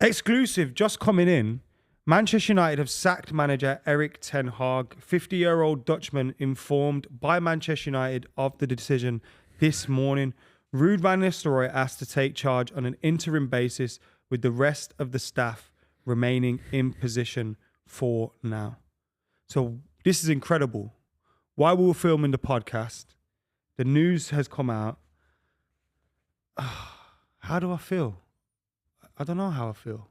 Exclusive, just coming in. Manchester United have sacked manager Erik Ten Hag. 50-year-old Dutchman informed by Manchester United of the decision this morning. Ruud van Nistelrooy asked to take charge on an interim basis with the rest of the staff remaining in position for now. So this is incredible. While we were filming the podcast, the news has come out. How do I feel? I don't know how I feel.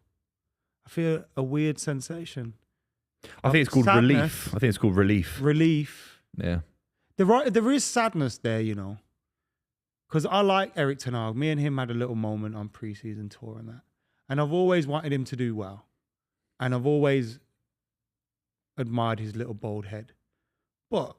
I feel a weird sensation. I think it's called sadness. relief. Relief. Yeah. There is sadness there, you know. Because I like Erik Ten Hag. Me and him had a little moment on pre-season tour and that. And I've always wanted him to do well. And I've always admired his little bald head. But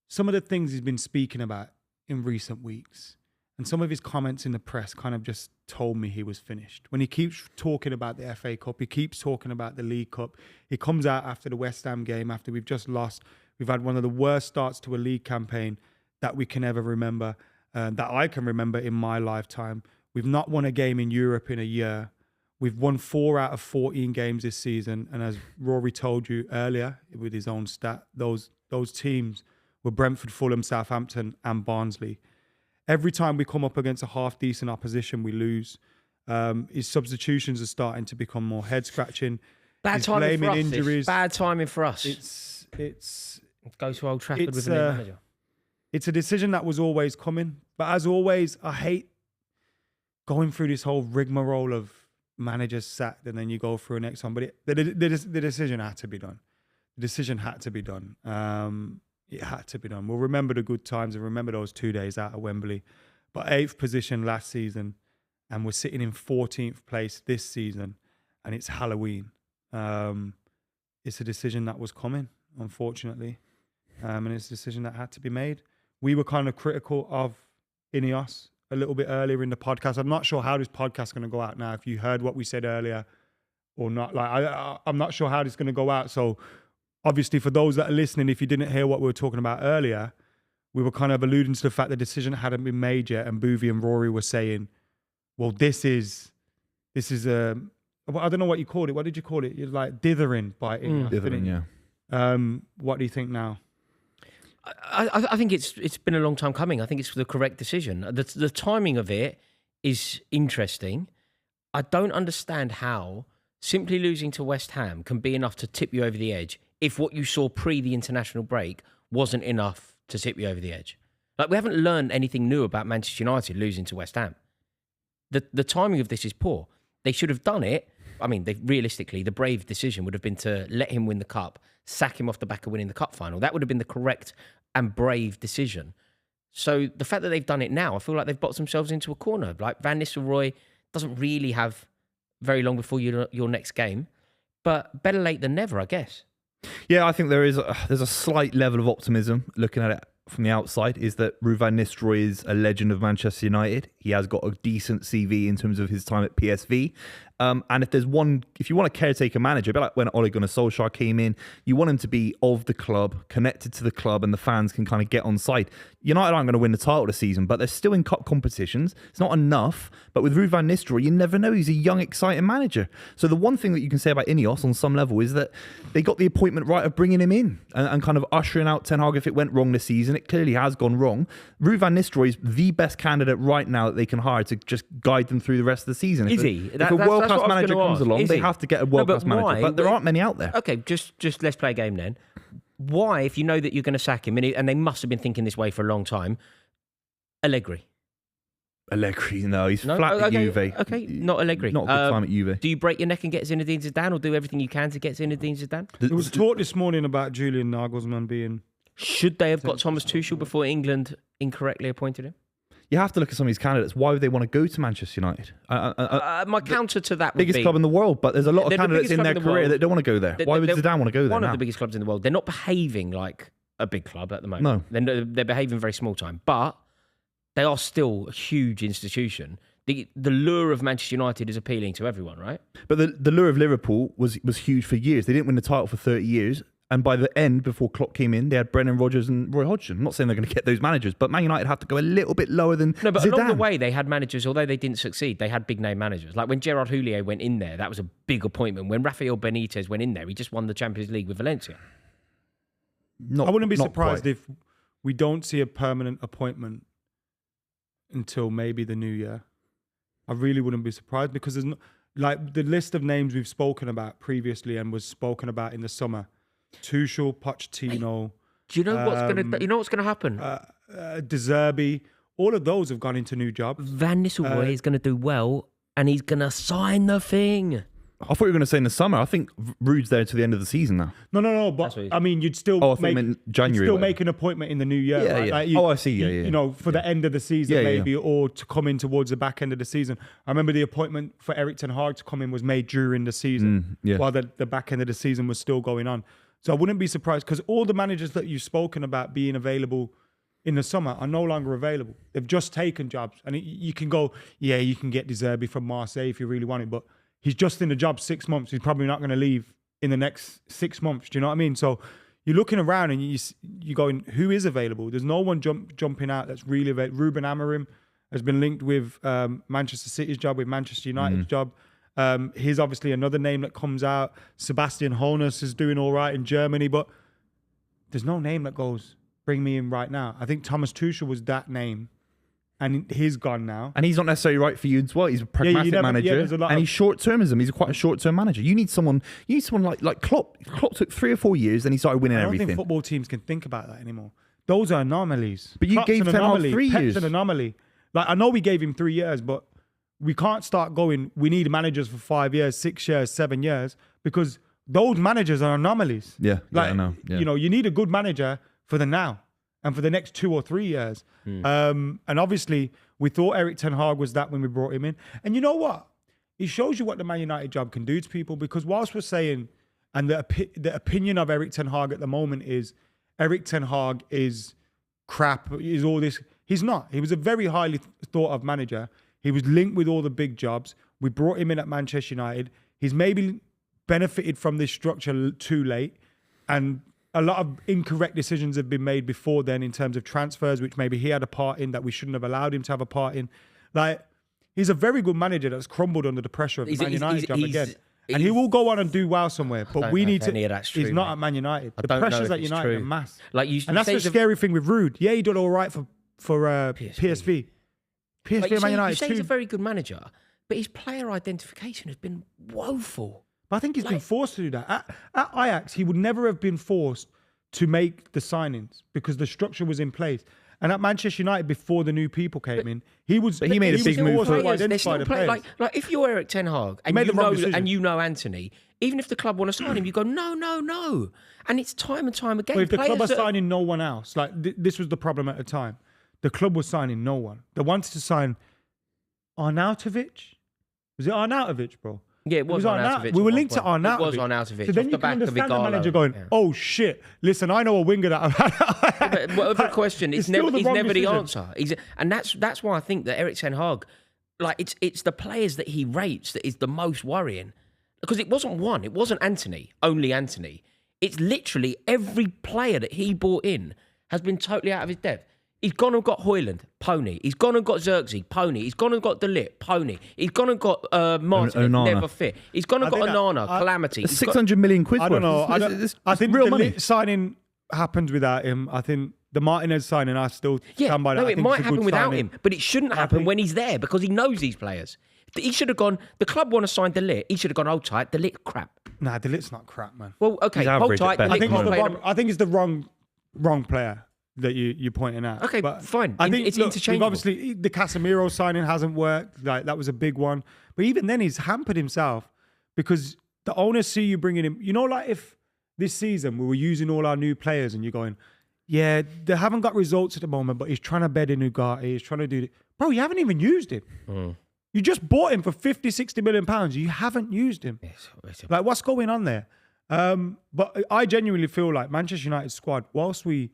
some of the things he's been speaking about in recent weeks and some of his comments in the press kind of just told me he was finished. When he keeps talking about the FA Cup, he keeps talking about the League Cup. He comes out after the West Ham game, after we've just lost. We've had one of the worst starts to a league campaign that we can ever remember, that I can remember in my lifetime. We've not won a game in Europe in a year. We've won 4 out of 14 games this season. And as Rory told you earlier with his own stat, those teams were Brentford, Fulham, Southampton and Barnsley. Every time we come up against a half-decent opposition, we lose. His substitutions are starting to become more head-scratching. Bad timing for us. Injuries. Bad timing for us. It's go to Old Trafford with a new manager. It's a decision that was always coming. But as always, I hate going through this whole rigmarole of managers sacked and then you go through a next one. But the decision had to be done. The decision had to be done. It had to be done. We'll remember the good times and remember those 2 days out of Wembley. But 8th position last season, and we're sitting in 14th place this season, and it's Halloween. It's a decision that was coming, unfortunately, and it's a decision that had to be made. We were kind of critical of INEOS a little bit earlier in the podcast. I'm not sure how this podcast is going to go out now, if you heard what we said earlier or not. Like I'm not sure how this is going to go out, so obviously, for those that are listening, if you didn't hear what we were talking about earlier, we were kind of alluding to the fact the decision hadn't been made yet, and Buvey and Rory were saying, well, this is a, I don't know what you called it. What did you call it? You're like dithering by it. Dithering, yeah. What do you think now? I think it's been a long time coming. I think it's the correct decision. The timing of it is interesting. I don't understand how simply losing to West Ham can be enough to tip you over the edge if what you saw pre the international break wasn't enough to tip you over the edge. Like, we haven't learned anything new about Manchester United losing to West Ham. The timing of this is poor. They should have done it. I mean, realistically, the brave decision would have been to let him win the cup, sack him off the back of winning the cup final. That would have been the correct and brave decision. So the fact that they've done it now, I feel like they've boxed themselves into a corner. Like, Van Nistelrooy doesn't really have very long before your next game, but better late than never, I guess. Yeah, I think there's a slight level of optimism looking at it from the outside, is that Ruud van Nistelrooy is a legend of Manchester United. He has got a decent CV in terms of his time at PSV. And if you want a caretaker manager, a bit like when Ole Gunnar Solskjaer came in, you want him to be of the club, connected to the club, and the fans can kind of get on side. United aren't going to win the title this season, but they're still in cup competitions. It's not enough. But with Ruud van Nistelrooy, you never know. He's a young, exciting manager. So the one thing that you can say about INEOS on some level is that they got the appointment right of bringing him in and kind of ushering out Ten Hag if it went wrong this season. It clearly has gone wrong. Ruud van Nistelrooy is the best candidate right now that they can hire to just guide them through the rest of the season. Is he? If a world-class manager comes along, they have to get a world-class manager. But there aren't many out there. Okay, just let's play a game then. Why, if you know that you're going to sack him, and they must have been thinking this way for a long time, Allegri, no, he's flat at Juve. Okay, not Allegri. Not a good time at Juve. Do you break your neck and get Zinedine Zidane, or do everything you can to get Zinedine Zidane? There was talk this morning about Julian Nagelsmann being... Should they have got Thomas Tuchel before England incorrectly appointed him? You have to look at some of these candidates. Why would they want to go to Manchester United? My counter to that would biggest be... club in the world, but there's a lot of candidates in their career that don't want to go there. Why would Zidane want to go there One now? of the biggest clubs in the world. They're not behaving like a big club at the moment. No. They're behaving very small time, but they are still a huge institution. The lure of Manchester United is appealing to everyone, right? But the lure of Liverpool was huge for years. They didn't win the title for 30 years. And by the end, before Klopp came in, they had Brendan Rodgers and Roy Hodgson. I'm not saying they're going to get those managers, but Man United have to go a little bit lower than No, but Zidane. along the way, they had managers, although they didn't succeed, they had big-name managers. Like when Gerard Houllier went in there, that was a big appointment. When Rafael Benitez went in there, he just won the Champions League with Valencia. I wouldn't be not surprised quite. if we don't see a permanent appointment until maybe the new year. I really wouldn't be surprised because there's like the list of names we've spoken about previously and was spoken about in the summer. Tuchel, Pochettino. Do you know what's gonna happen? De Zerbi. All of those have gone into new jobs. Van Nistelrooy is gonna do well, and he's gonna sign the thing. I thought you were going to say in the summer. I think Ruud's there to the end of the season now. No. But what I mean, you'd still I thought you meant January. you'd still make an appointment in the new year. Yeah, right? yeah. Like I see. Yeah, You know, for the end of the season, Yeah, yeah. maybe, or to come in towards the back end of the season. I remember the appointment for Erik Ten Hag to come in was made during the season, yeah. while the back end of the season was still going on. So I wouldn't be surprised because all the managers that you've spoken about being available in the summer are no longer available. They've just taken jobs, and you can go, yeah, you can get De Zerbi from Marseille if you really want it, but he's just in the job 6 months. He's probably not going to leave in the next 6 months. Do you know what I mean? So you're looking around and you're going, who is available? There's no one jumping out that's really available. Ruben Amorim has been linked with Manchester City's job, with Manchester United's job. Here's obviously another name that comes out. Sebastian Hoeneß is doing all right in Germany, but there's no name that goes, bring me in right now. I think Thomas Tuchel was that name. And he's gone now. And he's not necessarily right for you as well. He's a pragmatic manager. And he's short-termism. He's quite a short-term manager. You need someone like Klopp. Klopp took 3 or 4 years, then he started winning everything. I don't think football teams can think about that anymore. Those are anomalies. But you Klopp's gave an Ten Hag anomaly. 3 Pep's years. an anomaly. Like, I know we gave him 3 years, but we can't start going, we need managers for 5 years, 6 years, 7 years, because those managers are anomalies. Yeah, like, I know. Yeah. You know, you need a good manager for the now and for the next 2 or 3 years. And obviously, we thought Erik Ten Hag was that when we brought him in. And you know what? It shows you what the Man United job can do to people, because whilst we're saying, and the opinion of Erik Ten Hag at the moment is, Erik Ten Hag is crap, is all this. He's not. He was a very highly thought of manager. He was linked with all the big jobs. We brought him in at Manchester United. He's maybe benefited from this structure too late. And a lot of incorrect decisions have been made before then in terms of transfers, which maybe he had a part in that we shouldn't have allowed him to have a part in. Like, he's a very good manager that's crumbled under the pressure of the Man United job again. And he will go on and do well somewhere, but we need to. He's not at Man United. The pressures at United are mass. Like and that's the scary thing with Ruud. Yeah, he did all right for PSV. PSV and Man United you say too. he's a very good manager, but his player identification has been woeful. But I think he's been forced to do that. At Ajax, he would never have been forced to make the signings because the structure was in place. And at Manchester United, before the new people came in, he was. But he made a big move. Identify the players. Like if you're Erik Ten Hag and you know Anthony, even if the club want to sign him, you go no, and it's time and time again. But if the club are signing no one else, like this was the problem at the time, the club was signing no one. They wanted to sign Arnautovic. Was it Arnautovic, bro? Yeah, it was Arnautovic. We were linked to Arnautovic. It was Arnautovic. So then you can understand the manager going, "Oh shit! Listen, I know a winger that I've had." But whatever question, he's never decision. the answer. And that's why I think that Erik Ten Hag, like it's the players that he rates that is the most worrying, because it wasn't Anthony, only Anthony. It's literally every player that he brought in has been totally out of his depth. He's gone and got Højlund, pony. He's gone and got Xerxes, pony. He's gone and got De Ligt, pony. He's gone and got Martin, never fit. He's gone and got Onana, calamity. 600 million quid. I don't know. I think real the money. signing happens without him. I think the Martinez signing, I still stand by that. No, I it think might it's a happen good without signing. him, but it shouldn't happen when he's there because he knows these players. He should have gone. The club want to sign De Ligt. He should have gone. Hold tight, De Ligt crap. Nah, De Ligt's not crap, man. Well, okay, He's hold average tight. at De best. Ligt I think it's the wrong player that you're pointing at. Okay, but fine. I think it's interchangeable. Obviously, the Casemiro signing hasn't worked. Like that was a big one. But even then, he's hampered himself because the owners see you bringing him. You know, like if this season we were using all our new players and you're going, yeah, they haven't got results at the moment, but he's trying to bed in Ugarte. He's trying to do it. Bro, you haven't even used him. You just bought him for 50, 60 million pounds. You haven't used him. Like, what's going on there? But I genuinely feel like Manchester United squad, whilst we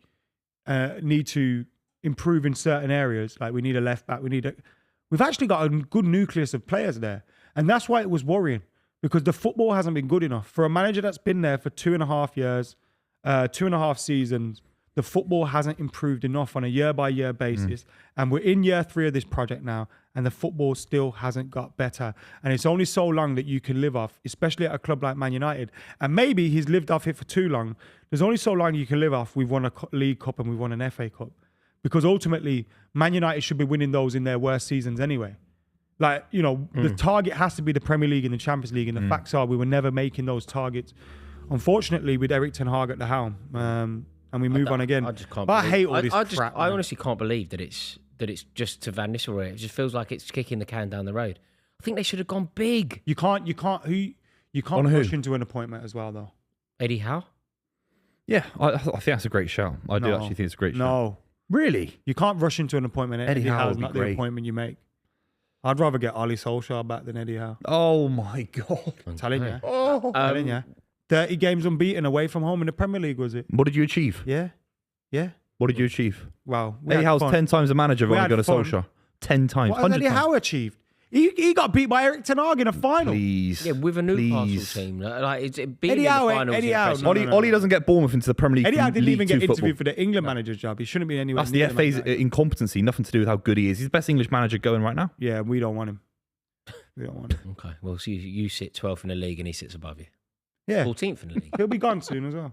need to improve in certain areas, like we need a left back, we've actually got a good nucleus of players there. And that's why it was worrying, because the football hasn't been good enough. For a manager that's been there for 2.5 years, 2.5 seasons, the football hasn't improved enough on a year-by-year basis. And we're in year 3 of this project now, and the football still hasn't got better. And it's only so long that you can live off, especially at a club like Man United. And maybe he's lived off it for too long. There's only so long you can live off. We've won a League Cup and we've won an FA Cup. Because ultimately, Man United should be winning those in their worst seasons anyway. Like, you know, the target has to be the Premier League and the Champions League. And the facts are we were never making those targets. Unfortunately, with Erik Ten Hag at the helm, and we move on again. I just can't. But I hate all this crap. I honestly can't believe that it's just to Van Nistelrooy. It just feels like it's kicking the can down the road. I think they should have gone big. You can't rush into an appointment as well, though. Eddie Howe? Yeah, I think that's a great shout. I do actually think it's a great shout. No. Really? You can't rush into an appointment. Eddie Howe's not the appointment you make. I'd rather get Ollie Solskjaer back than Eddie Howe. Oh, my God. I'm telling you. Oh. I'm telling you. 30 games unbeaten away from home in the Premier League, was it? What did you achieve? Yeah. What did you achieve? Wow. Eddie Howe's 10 times a manager of Ole Gunnar Solskjaer. 10 times. What has Eddie Howe achieved? He got beat by Erik Ten Hag in a final. Please. Yeah, with a Newcastle team. Like, it's being Eddie in Howe, the finals. Eddie Howe. Ollie doesn't get Bournemouth into the Premier League. Eddie Howe didn't even get League Two interviewed football. for the England manager's job. He shouldn't be anywhere That's near the FA's incompetency. Nothing to do with how good he is. He's the best English manager going right now. Yeah, we don't want him. We don't want him. Okay, well, so you sit 12th in the league and he sits above you. Yeah. 14th in the league. He'll be gone soon as well.